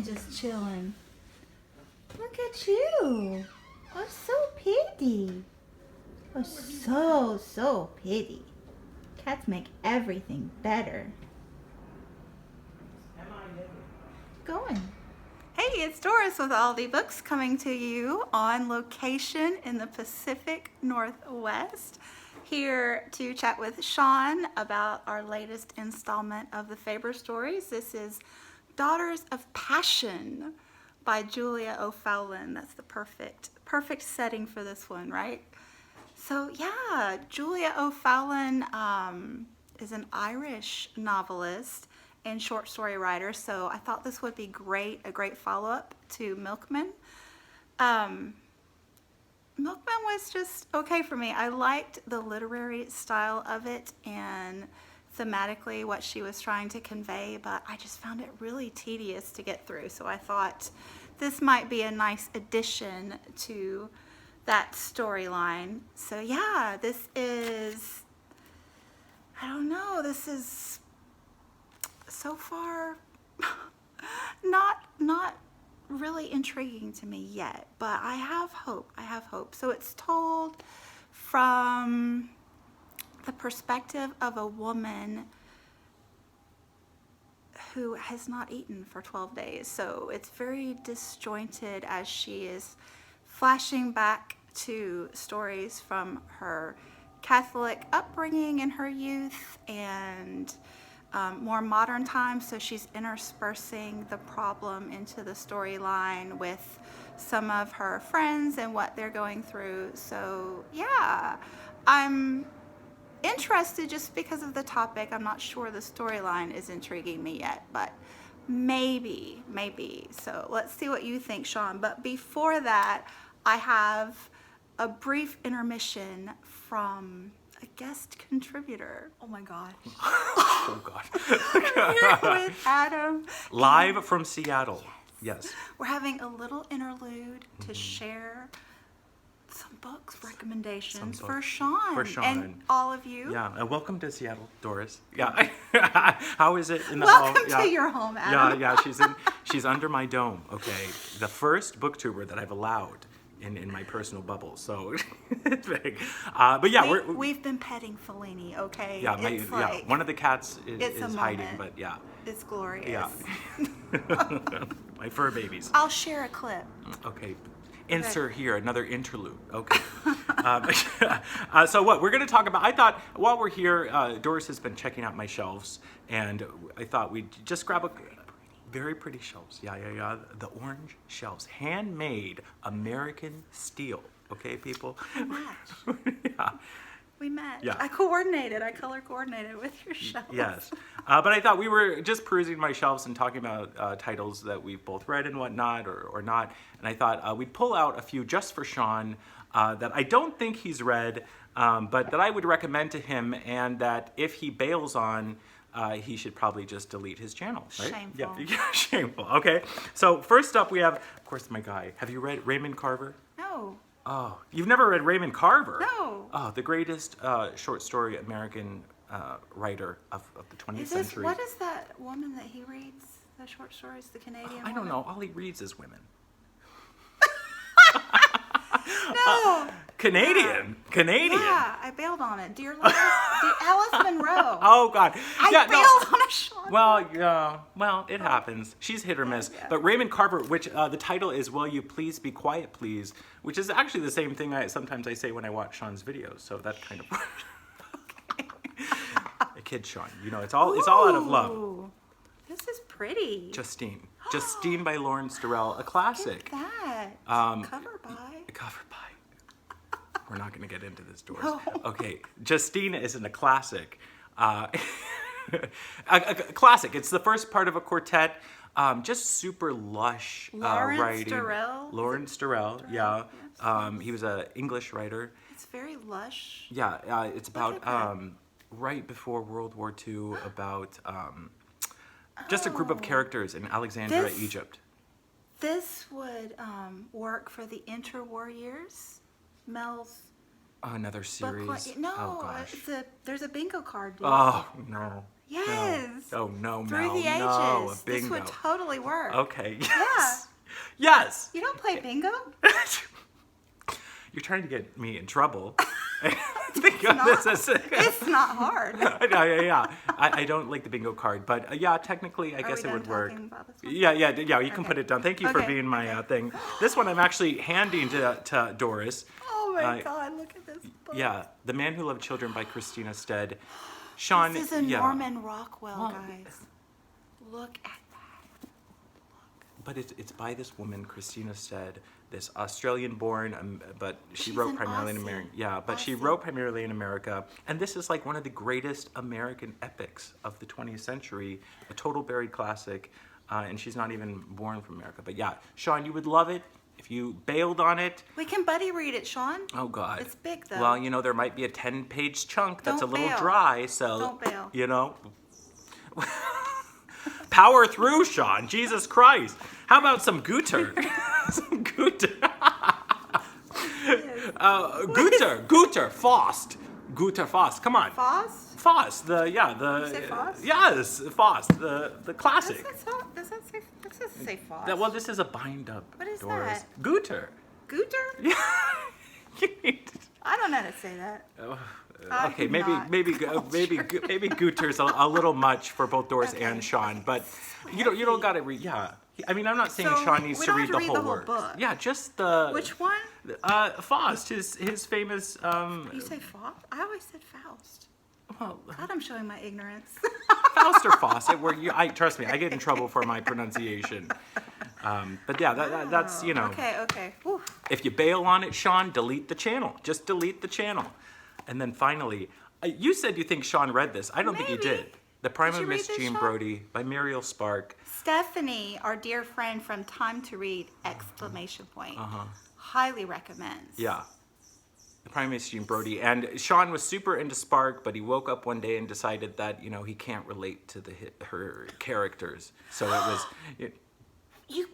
and just chilling. Look at you. Oh, so pretty. Oh, so pretty. Cats make everything better. Going. Hey, it's Doris with Aldi Books coming to you on location in the Pacific Northwest. Here to chat with Shawn about our latest installment of the Faber stories. This is Daughters of Passion by Julia O'Fallon. That's the perfect setting for this one, right? So yeah, Julia O'Fallon is an Irish novelist and short story writer, so I thought this would be a great follow-up to Milkman. Milkman was just okay for me. I liked the literary style of it and thematically what she was trying to convey, but I just found it really tedious to get through, so I thought this might be a nice addition to that storyline. So yeah, this is, I don't know, this is so far not really intriguing to me yet, but I have hope. So it's told from the perspective of a woman who has not eaten for 12 days. So it's very disjointed as she is flashing back to stories from her Catholic upbringing in her youth and more modern times. So she's interspersing the problem into the storyline with some of her friends and what they're going through. So yeah, I'm interested just because of the topic. I'm not sure the storyline is intriguing me yet, but maybe. So let's see what you think, Shawn. But before that, I have a brief intermission from a guest contributor. Oh my God. Oh God. We're here with Adam. Live from Seattle. Yes. We're having a little interlude to share some books recommendations for Shawn. For Shawn. And all of you. Yeah. And welcome to Seattle, Doris. Yeah. How is it in the Welcome home? to your home, Adam. Yeah. She's under my dome. Okay. The first booktuber that I've allowed in my personal bubble, so it's big. But yeah, we've been petting Fellini, okay? Yeah, one of the cats is hiding, but yeah. It's glorious. Yeah. My fur babies. I'll share a clip. Okay. Insert here, another interlude. Okay. So what we're going to talk about, I thought while we're here, Doris has been checking out my shelves, and I thought we'd just grab a very pretty shelves. Yeah. The orange shelves. Handmade American steel. Okay, people? We match. Yeah. We met. Yeah. I color coordinated with your shelves. Yes. But I thought we were just perusing my shelves and talking about titles that we've both read and whatnot, or not. And I thought we'd pull out a few just for Shawn that I don't think he's read, but that I would recommend to him, and that if he bails on, he should probably just delete his channel, right? Shameful. Yeah, shameful. Okay. So first up we have, of course, my guy. Have you read Raymond Carver? No. Oh, you've never read Raymond Carver? No. Oh, the greatest short story American writer of the 20th century. What is that woman that he reads? The short stories, the Canadian I don't know. All he reads is women. No. Canadian. Yeah, I bailed on it. Dear Lord, Alice Monroe. Oh God. I bailed on a Shawn. Well, yeah. Well, it happens. She's hit or miss. Yeah. But Raymond Carver, which the title is "Will You Please Be Quiet, Please," which is actually the same thing I sometimes say when I watch Shawn's videos. So that kind of. Okay. A kid, Shawn. You know, it's all out of love. Ooh, this is pretty. Justine by Lawrence Durrell, a classic. Look at that. Cover by. We're not going to get into this, Doris. No. Okay, Justine isn't a classic. A classic. It's the first part of a quartet. Just super lush writing. Lawrence Durrell, yeah. He was an English writer. It's very lush. Yeah, it's about right before World War II, about just a group of characters in Alexandria, Egypt. This would work for the interwar years. Mel's another series. No, oh gosh. there's a bingo card. Dude. Oh no. Yes. No. Oh, no, Through no, the ages. no. A This bingo. would totally work. Okay, yes. Yes. You don't play bingo? You're trying to get me in trouble. It's not hard. Yeah. I don't like the bingo card, but yeah, technically, I guess it would work. About this one? Yeah. You can put it down. Thank you for being my thing. This one I'm actually handing to Doris. Oh my God! Look at this book. Yeah, The Man Who Loved Children by Christina Stead. Shawn. This is a Norman Rockwell, guys. Look at that. But it's by this woman, Christina Stead, this Australian-born, but she She's wrote an primarily in Aussie. America. Yeah, but she Aussie. wrote primarily in America, and this is like one of the greatest American epics of the 20th century, a total buried classic, and she's not even born from America. But yeah, Shawn, you would love it if you bailed on it. We can buddy read it, Shawn. Oh God, It's big though. Well, there might be a 10-page chunk that's Don't a little bail. dry, so Don't bail. Power through, Shawn. Jesus Christ. How about some Guter? Some Guter. Guter, Faust. Guter, Faust. Come on. Foss? Faust. You say Faust? Yes, Faust. The classic. Does that say Foss? Well, this is a bind up. What is Doris. that? Guter. Gooter? Yeah. I don't know how to say that. Okay, I'm maybe not maybe Guter's a little much for both Doris and Shawn, but you don't got to read. Yeah, I mean, I'm not saying So, Shawn needs we to don't read have the to whole work. book. Yeah, just the Which one? Faust, his famous. You say Faust? I always said Faust. Well, God, I'm showing my ignorance. Faust or Faust. Trust me, I get in trouble for my pronunciation. But yeah, that's Okay. Whew. If you bail on it, Shawn, delete the channel. Just delete the channel. And then finally, you said you think Shawn read this. I don't think you Maybe. did. The Prime Did of you read Miss this, Jean Shawn? Brodie by Muriel Spark. Stephanie, our dear friend from Time to Read! Exclamation point. Highly recommends. Yeah. The Prime of Miss Jean Brodie. And Shawn was super into Spark, but he woke up one day and decided that, he can't relate to her characters. So it was...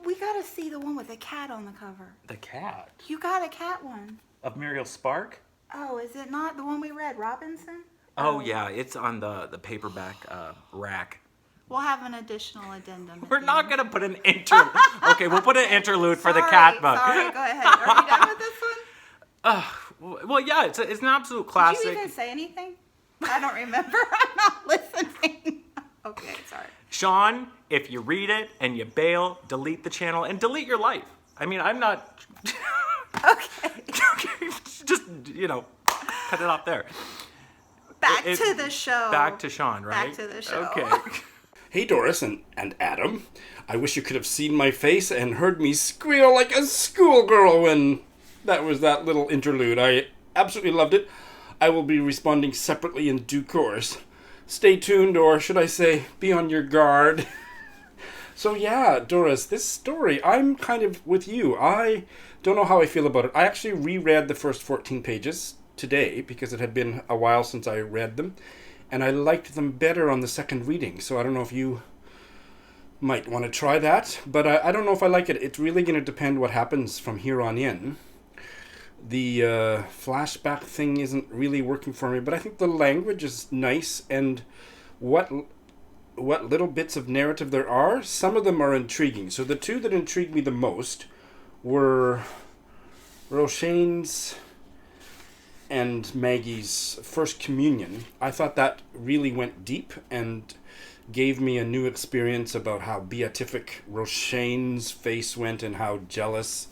We gotta see the one with the cat on the cover. The cat? You got a cat one. Of Muriel Spark? Oh, is it not the one we read, Robinson? Oh, yeah. It's on the paperback rack. We'll have an additional addendum. at We're the not end. going to put an interlude. Okay, we'll put an interlude for the cat book. Sorry, go ahead. Are you done with this one? Well, yeah, it's an absolute classic. Did you even say anything? I don't remember. I'm not listening. Okay, sorry. Shawn, if you read it and you bail, delete the channel and delete your life. I mean, I'm not... Okay. Just, cut it off there. Back to the show. Back to Shawn, right? Back to the show. Okay. Hey, Doris and Adam. I wish you could have seen my face and heard me squeal like a schoolgirl when that was that little interlude. I absolutely loved it. I will be responding separately in due course. Stay tuned, or should I say, be on your guard. So yeah, Doris, this story, I'm kind of with you. I don't know how I feel about it. I actually reread the first 14 pages today because it had been a while since I read them, and I liked them better on the second reading. So I don't know if you might want to try that, but I don't know if I like it. It's really going to depend what happens from here on in. The flashback thing isn't really working for me, but I think the language is nice, and what little bits of narrative there are, some of them are intriguing. So the two that intrigued me the most were Roshaine's and Maggie's first communion. I thought that really went deep and gave me a new experience about how beatific Roshaine's face went and how jealous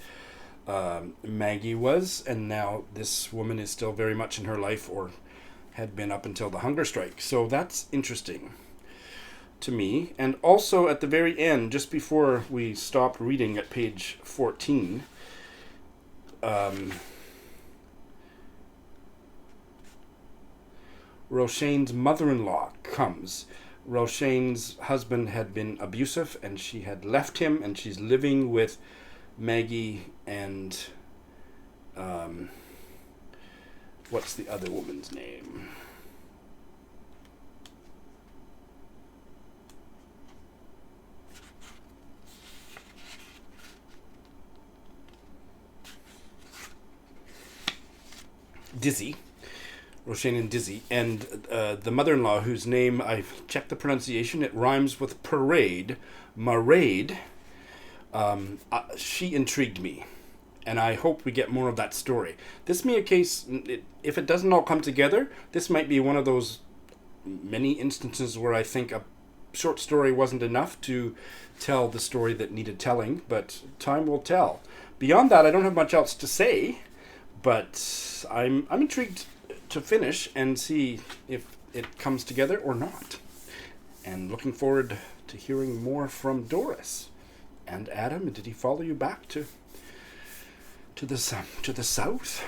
Maggie was, and now this woman is still very much in her life, or had been up until the hunger strike. So that's interesting to me. And also at the very end, just before we stopped reading at page 14, Roshaine's mother-in-law comes. Roshaine's husband had been abusive and she had left him, and she's living with Maggie and what's the other woman's name? Dizzy. Roisin and Dizzy, and the mother-in-law, whose name I've checked the pronunciation. It rhymes with parade, marade. She intrigued me, and I hope we get more of that story. This may be a case, if it doesn't all come together, this might be one of those many instances where I think a short story wasn't enough to tell the story that needed telling, but time will tell. Beyond that, I don't have much else to say, but I'm intrigued to finish and see if it comes together or not. And looking forward to hearing more from Doris. And Adam, did he follow you back to the south?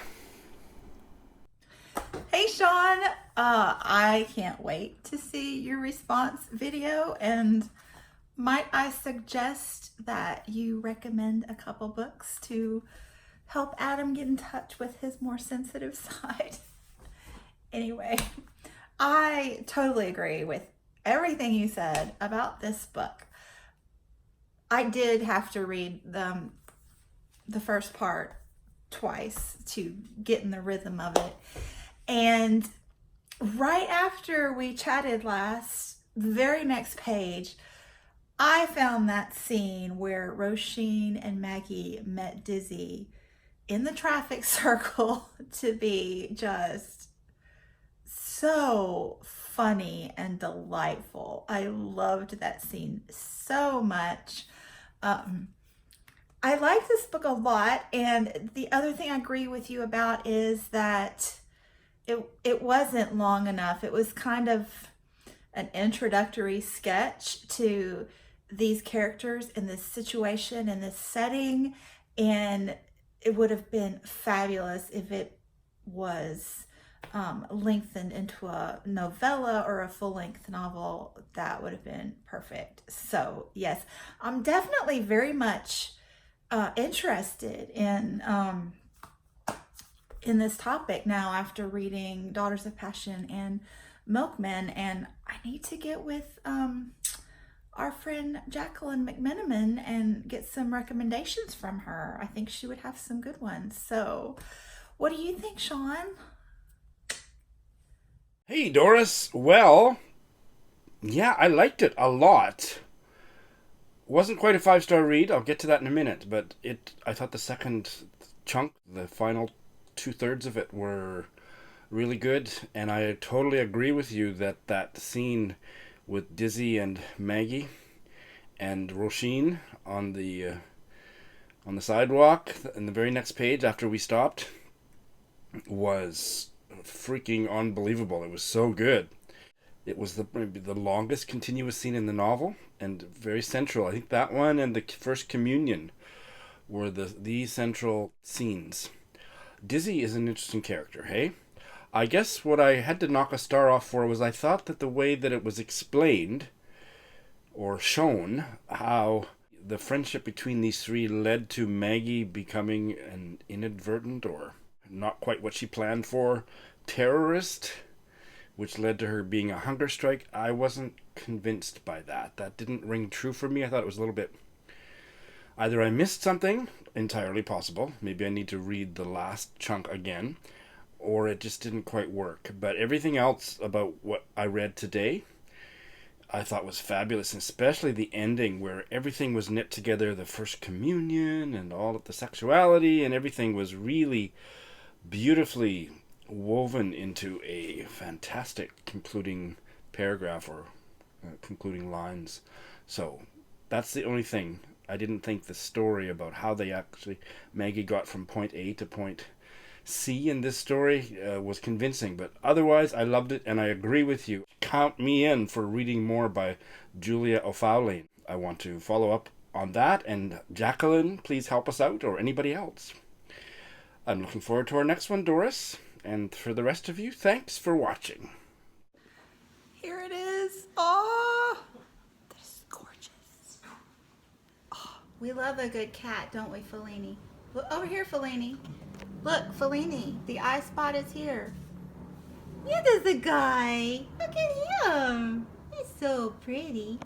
Hey, Shawn. I can't wait to see your response video. And might I suggest that you recommend a couple books to help Adam get in touch with his more sensitive side? Anyway, I totally agree with everything you said about this book. I did have to read the first part twice to get in the rhythm of it. And right after we chatted last, the very next page, I found that scene where Roisin and Maggie met Dizzy in the traffic circle to be just so funny and delightful. I loved that scene so much. I like this book a lot, and the other thing I agree with you about is that it wasn't long enough. It was kind of an introductory sketch to these characters in this situation, in this setting, and it would have been fabulous if it was lengthened into a novella or a full-length novel. That would have been perfect. So yes, I'm definitely very much interested in this topic now after reading Daughters of Passion and Milkmen, and I need to get with our friend Jacqueline McMenamin and get some recommendations from her. I think she would have some good ones. So what do you think, Shawn? Hey, Doris. Well, yeah, I liked it a lot. Wasn't quite a 5-star read. I'll get to that in a minute, but I thought the second chunk, the final 2/3 of it, were really good, and I totally agree with you that scene with Dizzy and Maggie and Roisin on the sidewalk in the very next page after we stopped was freaking unbelievable. It was so good. It was maybe the longest continuous scene in the novel and very central. I think that one and the first communion were the central scenes. Dizzy is an interesting character, hey? I guess what I had to knock a star off for was I thought that the way that it was explained or shown how the friendship between these three led to Maggie becoming an inadvertent or not quite what she planned for terrorist, which led to her being a hunger strike. I wasn't convinced by that. That didn't ring true for me. I thought it was a little bit... Either I missed something, entirely possible. Maybe I need to read the last chunk again, or it just didn't quite work. But everything else about what I read today, I thought was fabulous, especially the ending where everything was knit together, the first communion and all of the sexuality, and everything was really beautifully woven into a fantastic concluding paragraph or concluding lines. So that's the only thing. I didn't think the story about how they actually Maggie got from point A to point C in this story was convincing, but otherwise I loved it, and I agree with you. Count me in for reading more by Julia O'Fowley. I want to follow up on that, and Jacqueline, please help us out, or anybody else. I'm looking forward to our next one, Doris. And for the rest of you, thanks for watching. Here it is. Oh, this is gorgeous. Oh, we love a good cat, don't we, Fellini? Look over here, Fellini. Look, Fellini, the eye spot is here. Yeah, there's the guy. Look at him. He's so pretty.